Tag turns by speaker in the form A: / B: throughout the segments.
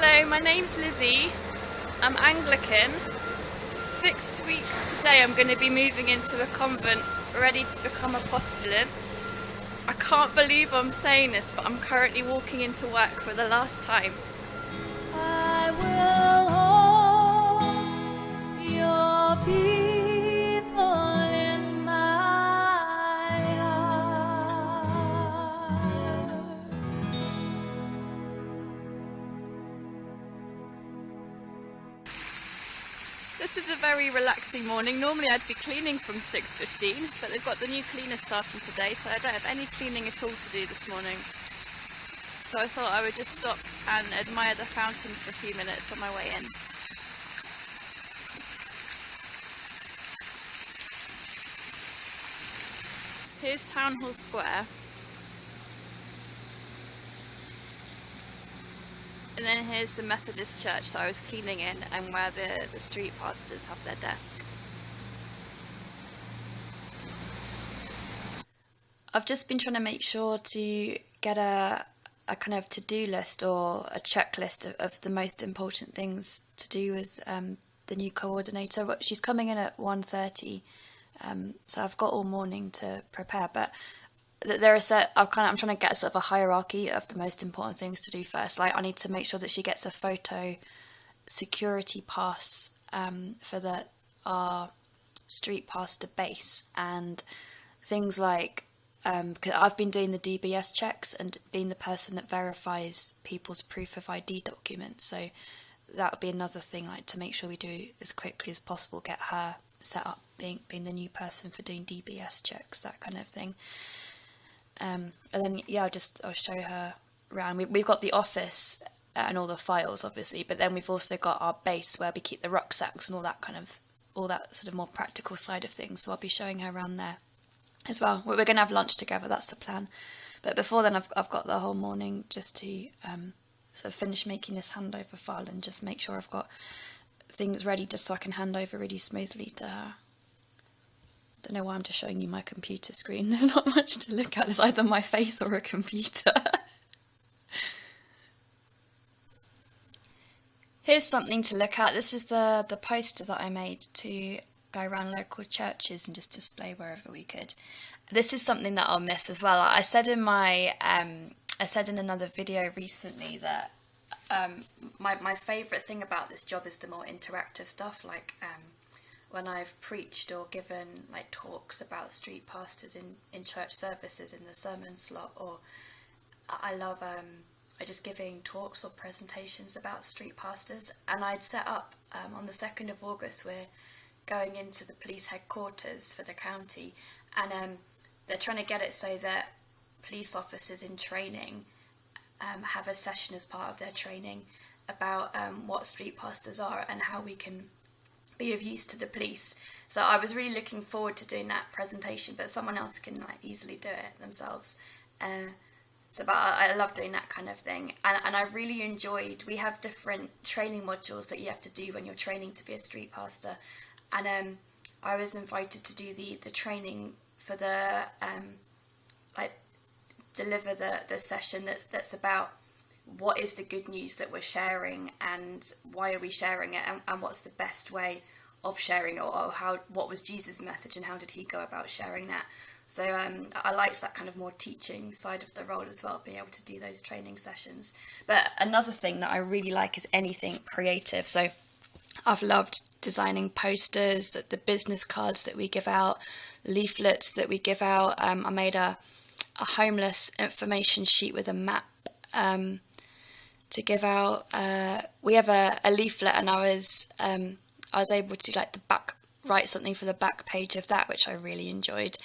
A: Hello, my name's Lizzie. I'm Anglican. 6 weeks today I'm going to be moving into a convent ready to become a postulant. I can't believe I'm saying this, but I'm currently walking into work for the last time.
B: I will hold your people in my heart.
A: This is a very relaxing morning. Normally I'd be cleaning from 6:15, but they've got the new cleaner starting today, so I don't have any cleaning at all to do this morning. So I thought I would just stop and admire the fountain for a few minutes on my way in. Here's Town Hall Square. And then here's the Methodist church that I was cleaning in and where the street pastors have their desk. I've just been trying to make sure to get a kind of to-do list or a checklist of the most important things to do with the new coordinator. But she's coming in at 1:30, so I've got all morning to prepare. But there are I'm trying to get sort of a hierarchy of the most important things to do first. Like I need to make sure that she gets a photo security pass for our street pastor base, and things like because I've been doing the DBS checks and being the person that verifies people's proof of ID documents. So that would be another thing, like to make sure we do as quickly as possible, get her set up, being the new person for doing DBS checks, that kind of thing. And then I'll show her around. We've got the office and all the files, obviously, but then we've also got our base where we keep the rucksacks and all that sort of more practical side of things. So I'll be showing her around there as well. We're going to have lunch together, that's the plan. But before then, I've got the whole morning just to sort of finish making this handover file and just make sure I've got things ready just so I can hand over really smoothly to her. Don't know why I'm just showing you my computer screen. There's not much to look at. There's either my face or a computer. Here's something to look at. This is the poster that I made to go around local churches and just display wherever we could. This is something that I'll miss as well. I said in another video recently that my favourite thing about this job is the more interactive stuff, like when I've preached or given like talks about street pastors in church services in the sermon slot, or I love just giving talks or presentations about street pastors. And I'd set up on the 2nd of August, we're going into the police headquarters for the county, and they're trying to get it so that police officers in training have a session as part of their training about what street pastors are and how we can be of use to the police. So I was really looking forward to doing that presentation, but someone else can like easily do it themselves. But I love doing that kind of thing, and I really enjoyed. We have different training modules that you have to do when you're training to be a street pastor, and I was invited to do the training for the deliver the session that's about what is the good news that we're sharing and why are we sharing it, and what's the best way of sharing it, or what was Jesus' message and how did he go about sharing that. So I liked that kind of more teaching side of the role as well, being able to do those training sessions. But another thing that I really like is anything creative. So I've loved designing posters, the business cards that we give out, leaflets that we give out. I made a homeless information sheet with a map to give out. We have a leaflet, and I was able to write something for the back page of that, which I really enjoyed.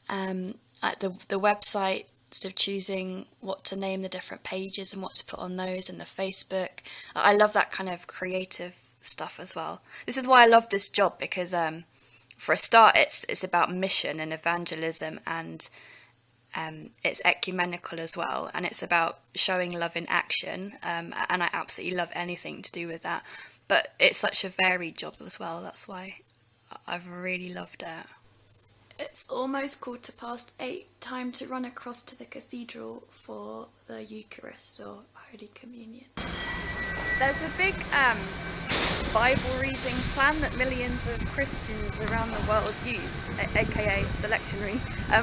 A: Like the website, sort of choosing what to name the different pages and what to put on those, and the Facebook. I love that kind of creative stuff as well. This is why I love this job, because for a start it's about mission and evangelism, and it's ecumenical as well, and it's about showing love in action, and I absolutely love anything to do with that. But it's such a varied job as well. That's why I've really loved it. It's almost 8:15, time to run across to the cathedral for the Eucharist or Holy Communion. There's a big Bible reading plan that millions of Christians around the world use, aka the lectionary,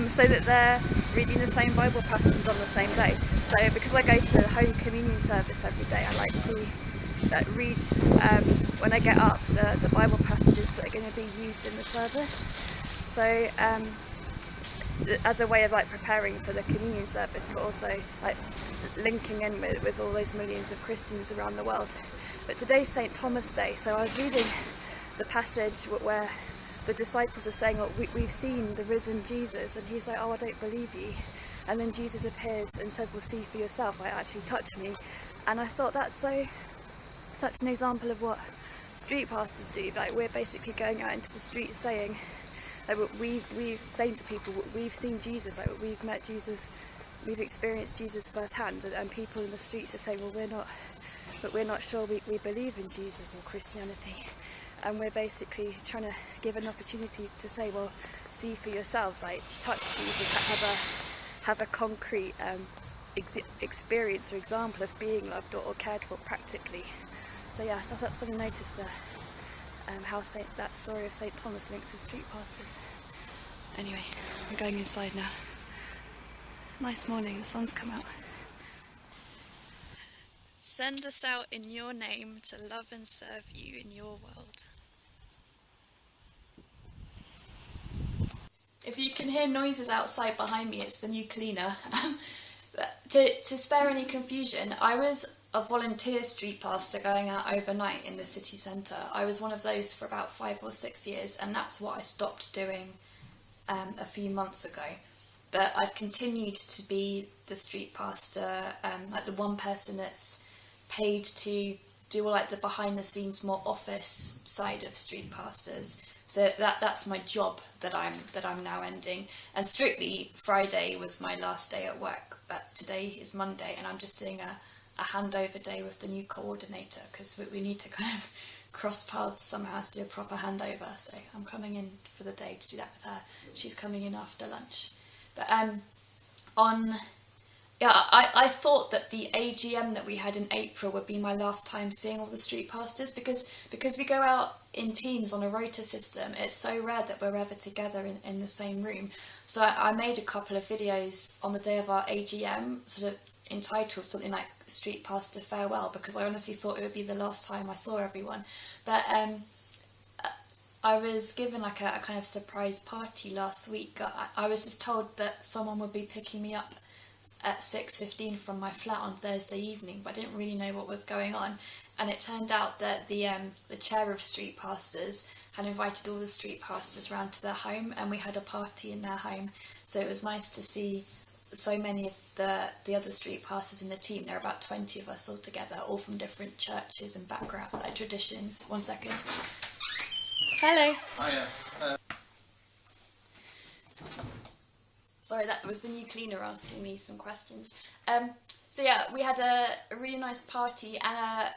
A: so that they're reading the same Bible passages on the same day. So because I go to the Holy Communion service every day, I like to read when I get up the Bible passages that are going to be used in the service. So as a way of like preparing for the communion service, but also like linking in with all those millions of Christians around the world. But today's St. Thomas Day, so I was reading the passage where the disciples are saying, "Oh, we've seen the risen Jesus," and he's like, "Oh, I don't believe you." And then Jesus appears and says, "Well, see for yourself. Like, actually touch me." And I thought that's such an example of what street pastors do. Like, we're basically going out into the street saying, like, we saying to people, we've seen Jesus, like, we've met Jesus, we've experienced Jesus firsthand, and people in the streets are saying, well, we're not sure we believe in Jesus or Christianity. And we're basically trying to give an opportunity to say, well, see for yourselves, like, touch Jesus, have a concrete experience or example of being loved or cared for practically. So yeah, so that's something I noticed there. How that story of St. Thomas links with street pastors. Anyway, I'm going inside now. Nice morning, the sun's come out. Send us out in your name to love and serve you in your world. If you can hear noises outside behind me, it's the new cleaner. To spare any confusion, I was a volunteer street pastor going out overnight in the city centre. I was one of those for about 5 or 6 years, and that's what I stopped doing a few months ago. But I've continued to be the street pastor, like the one person that's paid to do all like the behind the scenes, more office side of street pastors. So that's my job that I'm now ending. And strictly Friday was my last day at work, but today is Monday, and I'm just doing a handover day with the new coordinator, because we need to kind of cross paths somehow to do a proper handover. So I'm coming in for the day to do that with her. She's coming in after lunch. But I thought that the AGM that we had in April would be my last time seeing all the street pastors, because we go out in teams on a rota system. It's so rare that we're ever together in the same room. So I made a couple of videos on the day of our AGM, sort of entitled something like Street Pastor Farewell, because I honestly thought it would be the last time I saw everyone. But I was given like a kind of surprise party last week. I was just told that someone would be picking me up at 6:15 from my flat on Thursday evening, but I didn't really know what was going on. And it turned out that the chair of street pastors had invited all the street pastors round to their home, and we had a party in their home. So it was nice to see so many of the other street pastors in the team. There are about 20 of us all together, all from different churches and background, like traditions. 1 second. Hello.
C: Hiya.
A: Sorry, that was the new cleaner asking me some questions. So yeah, we had a really nice party and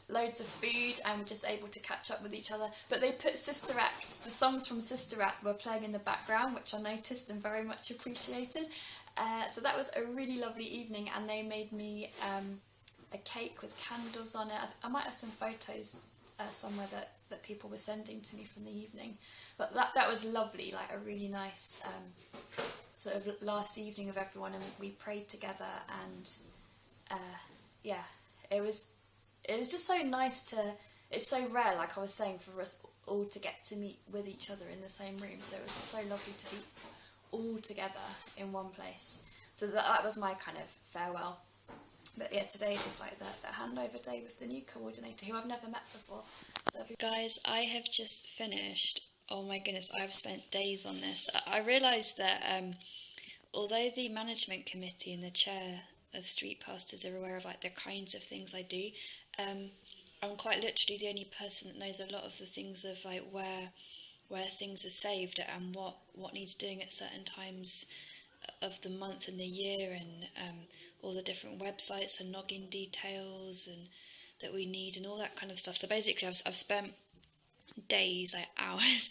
A: loads of food, and we're just able to catch up with each other. But they put Sister Act, the songs from Sister Act were playing in the background, which I noticed and very much appreciated. So that was a really lovely evening, and they made me a cake with candles on it. I might have some photos somewhere that people were sending to me from the evening. But that was lovely, like a really nice sort of last evening of everyone, and we prayed together, and yeah, it was just so nice to, it's so rare, like I was saying, for us all to get to meet with each other in the same room. So it was just so lovely to be all together in one place. So that was my kind of farewell. But yeah, today is just like the handover day with the new coordinator, who I've never met before. So guys, I have just finished. Oh my goodness, I've spent days on this. I realised that although the management committee and the chair of street pastors are aware of like the kinds of things I do, I'm quite literally the only person that knows a lot of the things of like where things are saved and what needs doing at certain times of the month and the year, and all the different websites and login details and that we need and all that kind of stuff. So basically I've spent days, like hours,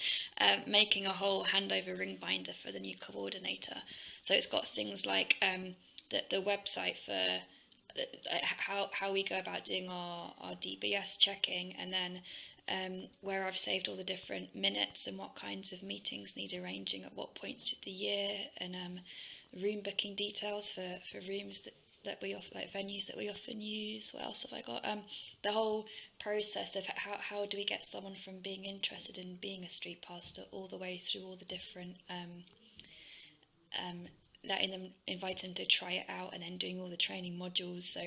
A: making a whole handover ring binder for the new coordinator. So it's got things like the website for how we go about doing our DBS checking, and then where I've saved all the different minutes and what kinds of meetings need arranging at what points of the year, and room booking details for rooms that we often, like venues that we often use. What else have I got? The whole process of how do we get someone from being interested in being a street pastor all the way through all the different letting them, invite them to try it out, and then doing all the training modules. So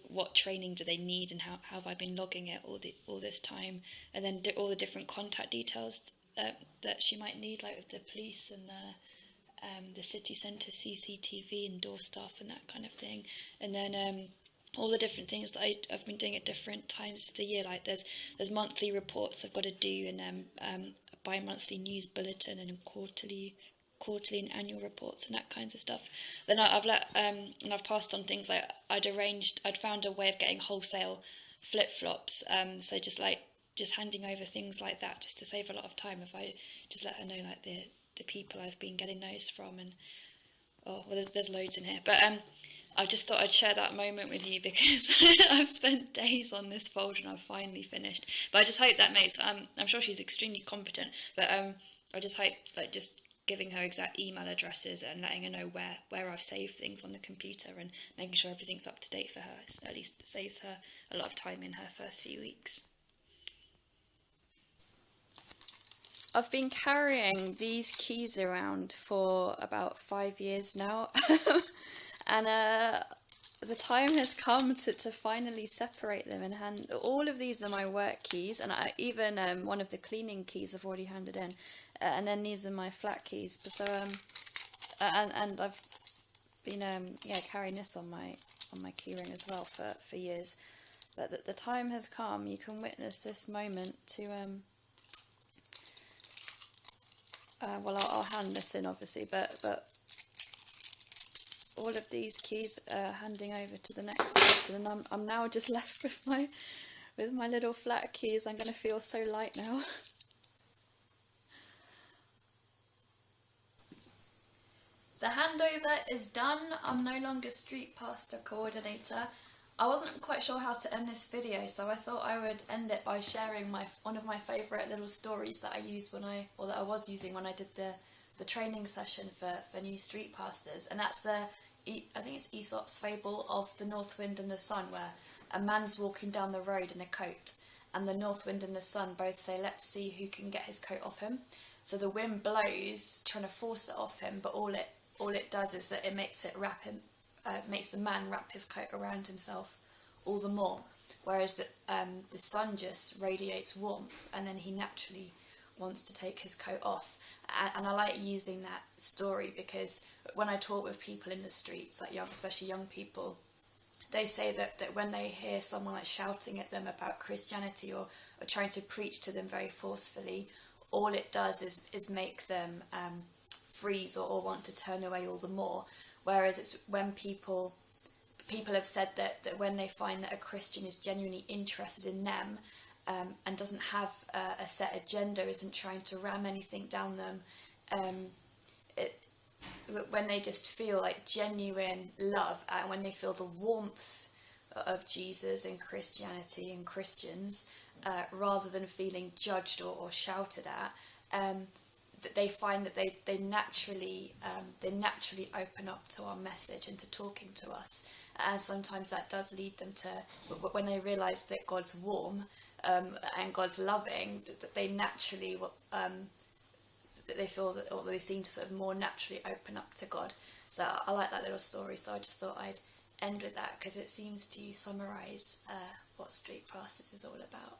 A: what training do they need, and how have I been logging it all this time, and then all the different contact details that she might need, like with the police and the city centre CCTV and door staff and that kind of thing, and then all the different things that I've been doing at different times of the year. Like there's monthly reports I've got to do, and a bi-monthly news bulletin, and quarterly and annual reports and that kinds of stuff. Then I've passed on things like I'd found a way of getting wholesale flip-flops, so just handing over things like that, just to save a lot of time, if I just let her know like the people I've been getting those from. And there's loads in here, but I just thought I'd share that moment with you, because I've spent days on this folder and I've finally finished. But I just hope that makes, I'm sure she's extremely competent, but I just hope, like, just giving her exact email addresses and letting her know where I've saved things on the computer, and making sure everything's up to date for her, so at least it saves her a lot of time in her first few weeks. I've been carrying these keys around for about 5 years now. And the time has come to finally separate them and hand. All of these are my work keys, and even one of the cleaning keys I've already handed in, and then these are my flat keys. So and I've been carrying this on my keyring as well for years. But the time has come. You can witness this moment to I'll hand this in obviously, but all of these keys are handing over to the next person, and I'm now just left with my little flat keys. I'm going to feel so light now. The handover is done. I'm no longer street pastor coordinator. I wasn't quite sure how to end this video, so I thought I would end it by sharing one of my favourite little stories that I used that I was using when I did the training session for new street pastors, and that's I think it's Aesop's fable of the North Wind and the Sun, where a man's walking down the road in a coat, and the North Wind and the Sun both say, let's see who can get his coat off him. So the wind blows, trying to force it off him, but all it does is that it makes makes the man wrap his coat around himself all the more, whereas the sun just radiates warmth, and then he naturally wants to take his coat off. And I like using that story, because when I talk with people in the streets, like especially young people, they say that when they hear someone like shouting at them about Christianity, or trying to preach to them very forcefully, all it does is make them freeze or want to turn away all the more. Whereas it's when people have said that when they find that a Christian is genuinely interested in them, and doesn't have a set agenda, isn't trying to ram anything down them, when they just feel like genuine love, and when they feel the warmth of Jesus and Christianity and Christians, rather than feeling judged or shouted at, that they find that they naturally open up to our message and to talking to us. And sometimes that does lead them to, when they realise that God's warm and God's loving, that they naturally that they feel that, or they seem to sort of more naturally open up to God. So I like that little story, so I just thought I'd end with that, because it seems to summarise what Street Pastors is all about.